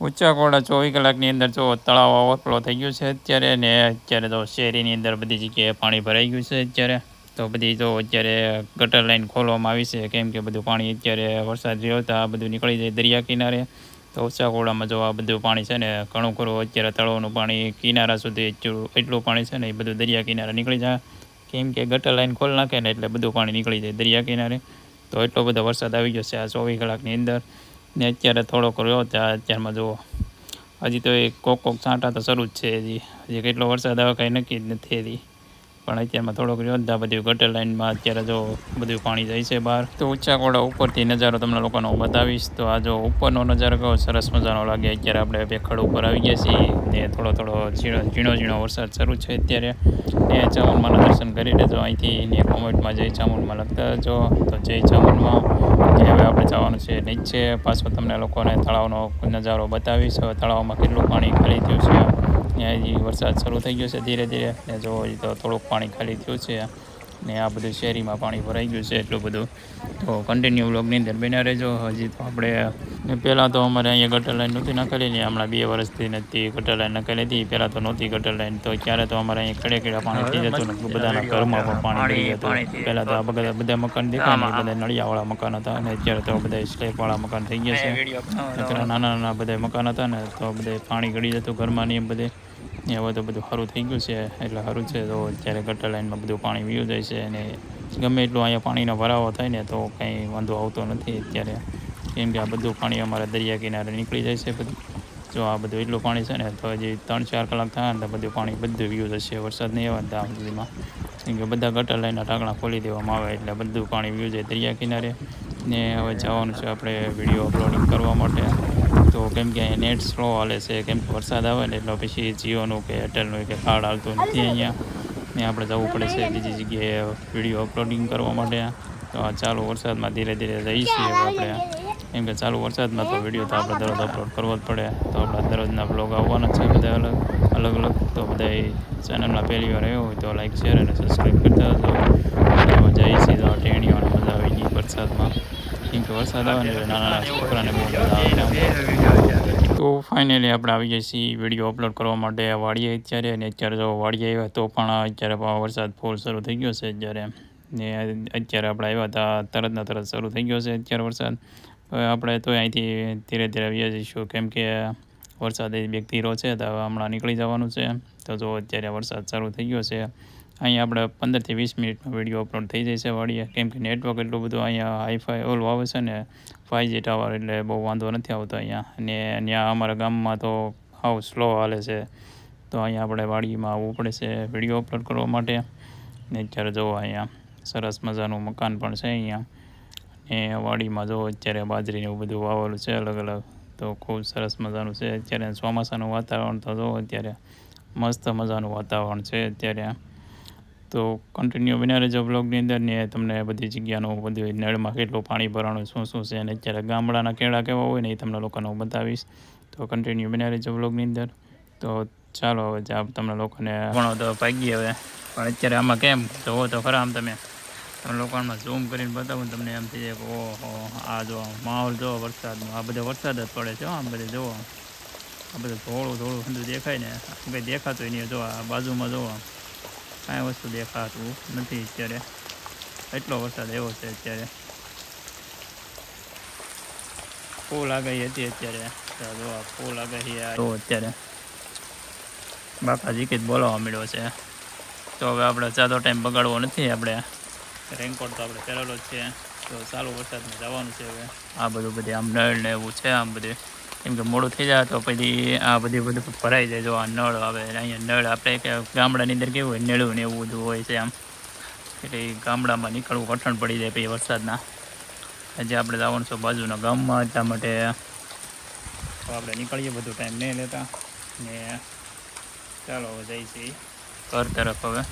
ઊંચા કોડા 24 કલાકની અંદર જો તળાવ ઓવરફ્લો થઈ ગયું છે અત્યારે, ને અત્યારે તો શેરીની અંદર બધી જગ્યાએ પાણી ભરાઈ ગયું છે અત્યારે. તો બધી તો અત્યારે ગટર લાઈન ખોલવામાં આવી છે, કેમ કે બધું પાણી અત્યારે વરસાદ રહ્યો તો આ બધું નીકળી જાય દરિયા કિનારે. તો ઊંચા કોડામાં જો આ બધું પાણી છે ને ઘણું ખરું અત્યારે તળાવનું પાણી કિનારા સુધી એટલું પાણી છે ને એ બધું દરિયા કિનારે નીકળી જાય, કેમ કે ગટર લાઈન ખોલ નાખે ને એટલે બધું પાણી નીકળી જાય દરિયા કિનારે. તો એટલો બધો વરસાદ આવી ગયો છે આ 24 કલાકની અંદર. ને અત્યારે થોડોક રહ્યો ત્યાં અત્યારમાં જુઓ હજી તો એ કોક છાંટા તો શરૂ જ છે. હજી કેટલો વરસાદ આવે કાંઈ નક્કી જ નથી હજી, પણ અત્યારમાં થોડોક રહ્યો ત્યાં બધી ગટર લાઇનમાં અત્યારે જો બધું પાણી જાય છે બહાર. તો ઊંચા કોડા ઉપરથી નજારો તમને લોકોને હું બતાવીશ. તો આ જો ઉપરનો નજારો કેવો સરસ મજાનો લાગે. અત્યારે આપણે ભેખડ ઉપર આવી ગયા છીએ ને થોડો ઝીણો વરસાદ શરૂ છે અત્યારે. ને ચામુંડમાના દર્શન કરી લેજો અહીંથી, ને કોમેન્ટમાં જય ચામુંડમાં લખતા જજો. તો જય ચામુંડમાં. હવે આપણે જવાનું છે નીચે. પાછો તમને લોકોને તળાવનો નજારો બતાવીશ. હવે તળાવમાં કેટલું પાણી ખાલી થયું છે. ત્યાં હજી વરસાદ શરૂ થઈ ગયો છે ધીરે ધીરે, ને જો હજી તો થોડુંક પાણી ખાલી થયું છે. ને આ બધું શેરીમાં પાણી ભરાઈ ગયું છે એટલું બધું. તો કન્ટિન્યુ વ્લોગની અંદર બન્યા રહેજો. હજી તો આપણે પહેલાં તો અમારે અહીંયા ગટર લાઈન નહોતી નાખેલી ને હમણાં 2 વર્ષથી નથી ગટર લાઈન નાખેલી હતી. પહેલાં તો નહોતી ગટર લાઈન, તો ત્યારે તો અમારે અહીંયા ખેડે પાણી થઈ જતું ને બધાના ઘરમાં પણ પાણી ગળી જતું. પહેલાં તો આ બધા મકાન દેખાય ને એ બધા નળિયાવાળા મકાન હતા, અને અત્યારે તો બધા સ્લેબવાળા મકાન થઈ ગયા છે. નાના બધા મકાન હતા ને તો બધે પાણી ગળી જતું ઘરમાં ને એમ બધે. હવે તો બધું સારું થઈ ગયું છે એટલે સારું છે. તો અત્યારે ગટર લાઈનમાં બધું પાણી વીયું જાય છે, અને ગમે એટલું અહીંયા પાણીનો ભરાવો થાય ને તો કંઈ વાંધો આવતો નથી અત્યારે, કેમ કે આ બધું પાણી અમારા દરિયા કિનારે નીકળી જાય છે બધું. જો આ બધું એટલું પાણી છે ને તો હજી 3-4 કલાક થાય ને તો બધું પાણી બધું વીયું જશે. વરસાદ નહીં આવે ને ત્યાં સુધીમાં, કેમ કે બધા ગટર લાઈનના ઢાંકણા ખોલી દેવામાં આવે એટલે બધું પાણી વીયું જાય દરિયા કિનારે. ને હવે જવાનું છે આપણે વિડીયો અપલોડિંગ કરવા માટે. તો કેમ કે અહીંયા નેટ સ્લો હાલે છે, કેમ કે વરસાદ આવે ને એટલે પછી જીઓનું કે એરટેલનું કે કાર્ડ હાલતું નથી અહીંયા. ને આપણે જવું પડે છે બીજી જગ્યાએ વિડીયો અપલોડિંગ કરવા માટે. તો આ ચાલુ વરસાદમાં ધીરે ધીરે જઈએ છીએ આપણે, કેમ કે ચાલુ વરસાદમાં તો વિડીયો તો આપણે દરરોજ અપલોડ કરવો જ પડે. તો આપણા દરરોજના બ્લોગ આવવાના છે બધા અલગ. તો બધા ચેનલમાં પહેલી વાર આવ્યો હોય તો લાઈક શેર અને સબસ્ક્રાઈબ કરતા હતો. જઈએ છીએ તો ટેણીઓને મજા આવી ગઈ વરસાદમાં, કેમ કે વરસાદ આવે ને નાના છોકરાને બહુ મજા આવે. તો ફાઇનલી આપણે આવી જઈએ છીએ વિડીયો અપલોડ કરવા માટે વાડીએ અત્યારે. ને અત્યારે જો વાડીએ આવ્યા તો પણ અત્યારે વરસાદ ફૂલ શરૂ થઈ ગયો છે અત્યારે. ને અત્યારે આપણે આવ્યા હતા તરત શરૂ થઈ ગયો છે અત્યારે વરસાદ. હવે આપણે તો અહીંથી ધીરે ધીરે આવી જઈશું, કેમ કે વરસાદ એક ધીરો છે તો હવે હમણાં નીકળી જવાનું છે. તો જો અત્યારે વરસાદ શરૂ થઈ ગયો છે. અહીંયા આપણે 15 થી 20 મિનિટમાં વિડીયો અપલોડ થઈ જાય છે વાડીએ, કેમ કે નેટવર્ક એટલું બધું અહીંયા હાઈફાઈ ઓલું આવે છે ને 5G ટાવર, એટલે બહુ વાંધો નથી આવતો અહીંયા. અને ત્યાં અમારા ગામમાં તો હાવ સ્લો હાલે છે. તો અહીંયા આપણે વાડીમાં આવવું પડે છે વિડીયો અપલોડ કરવા માટે. ને અત્યારે જુઓ અહીંયા સરસ મજાનું મકાન પણ છે અહીંયા. ને વાડીમાં જો અત્યારે બાજરીને એવું બધું વાવેલું છે અલગ. તો ખૂબ સરસ મજાનું છે અત્યારે. ચોમાસાનું વાતાવરણ તો જો અત્યારે મસ્ત મજાનું વાતાવરણ છે અત્યારે. તો કન્ટિન્યુ બન્યા રહેજો બ્લોગની અંદર, ને તમને બધી જગ્યાનું બધું નળમાં કેટલું પાણી ભરાણું શું છે, અને અત્યારે ગામડાના કેળા કેવા હોય ને એ તમને લોકોને હું બતાવીશ. તો કન્ટિન્યુ બન્યા રહેજો બ્લોગની અંદર. તો ચાલો હવે તમને લોકોને ઘણો તો ભાગી હવે, પણ અત્યારે આમાં કેમ જોવો તો ખરા આમ તમે લોકોમાં ઝૂમ કરીને બતાવું તમને એમ થઈ જાય કે ઓહો આ જો માહોલ જો વરસાદનો. આ બધો વરસાદ જ પડે છે આમ બધે જોવો. આ બધું થોડું બધું દેખાય ને કંઈ દેખાતું નહીં. જો આ બાજુમાં જોવો કાંઈ વસ્તુ દેખાતું નથી અત્યારે, એટલો વરસાદ એવો છે અત્યારે. ફૂલ આગાહી હતી અત્યારે. જો ફૂલ આગાહી અત્યારે બાકાજી જ બોલાવવા મળ્યો છે. તો હવે આપણે જાદો ટાઈમ બગાડવો નથી. આપણે રેનકોટ તો આપણે પહેરેલો જ છે. તો ચાલુ વરસાદમાં જવાનું છે હવે. આ બધું આમ નળ ને એવું છે આમ બધે, કેમ કે મોડું થઈ જાય તો પછી આ બધું ભરાઈ જાય. જો આ નળ આવે અહીંયા નળ, આપણે કે ગામડાની અંદર કેવું હોય નળું ને એવું બધું હોય છે આમ, એટલે ગામડામાં નીકળવું કઠણ પડી જાય પછી વરસાદના. આજે આપણે જવાનું છે બાજુના ગામમાં, એટલા માટે તો આપણે નીકળીએ, બધું ટાઈમ નહીં લેતા. ને ચાલો હવે જઈએ છીએ ઘર તરફ હવે.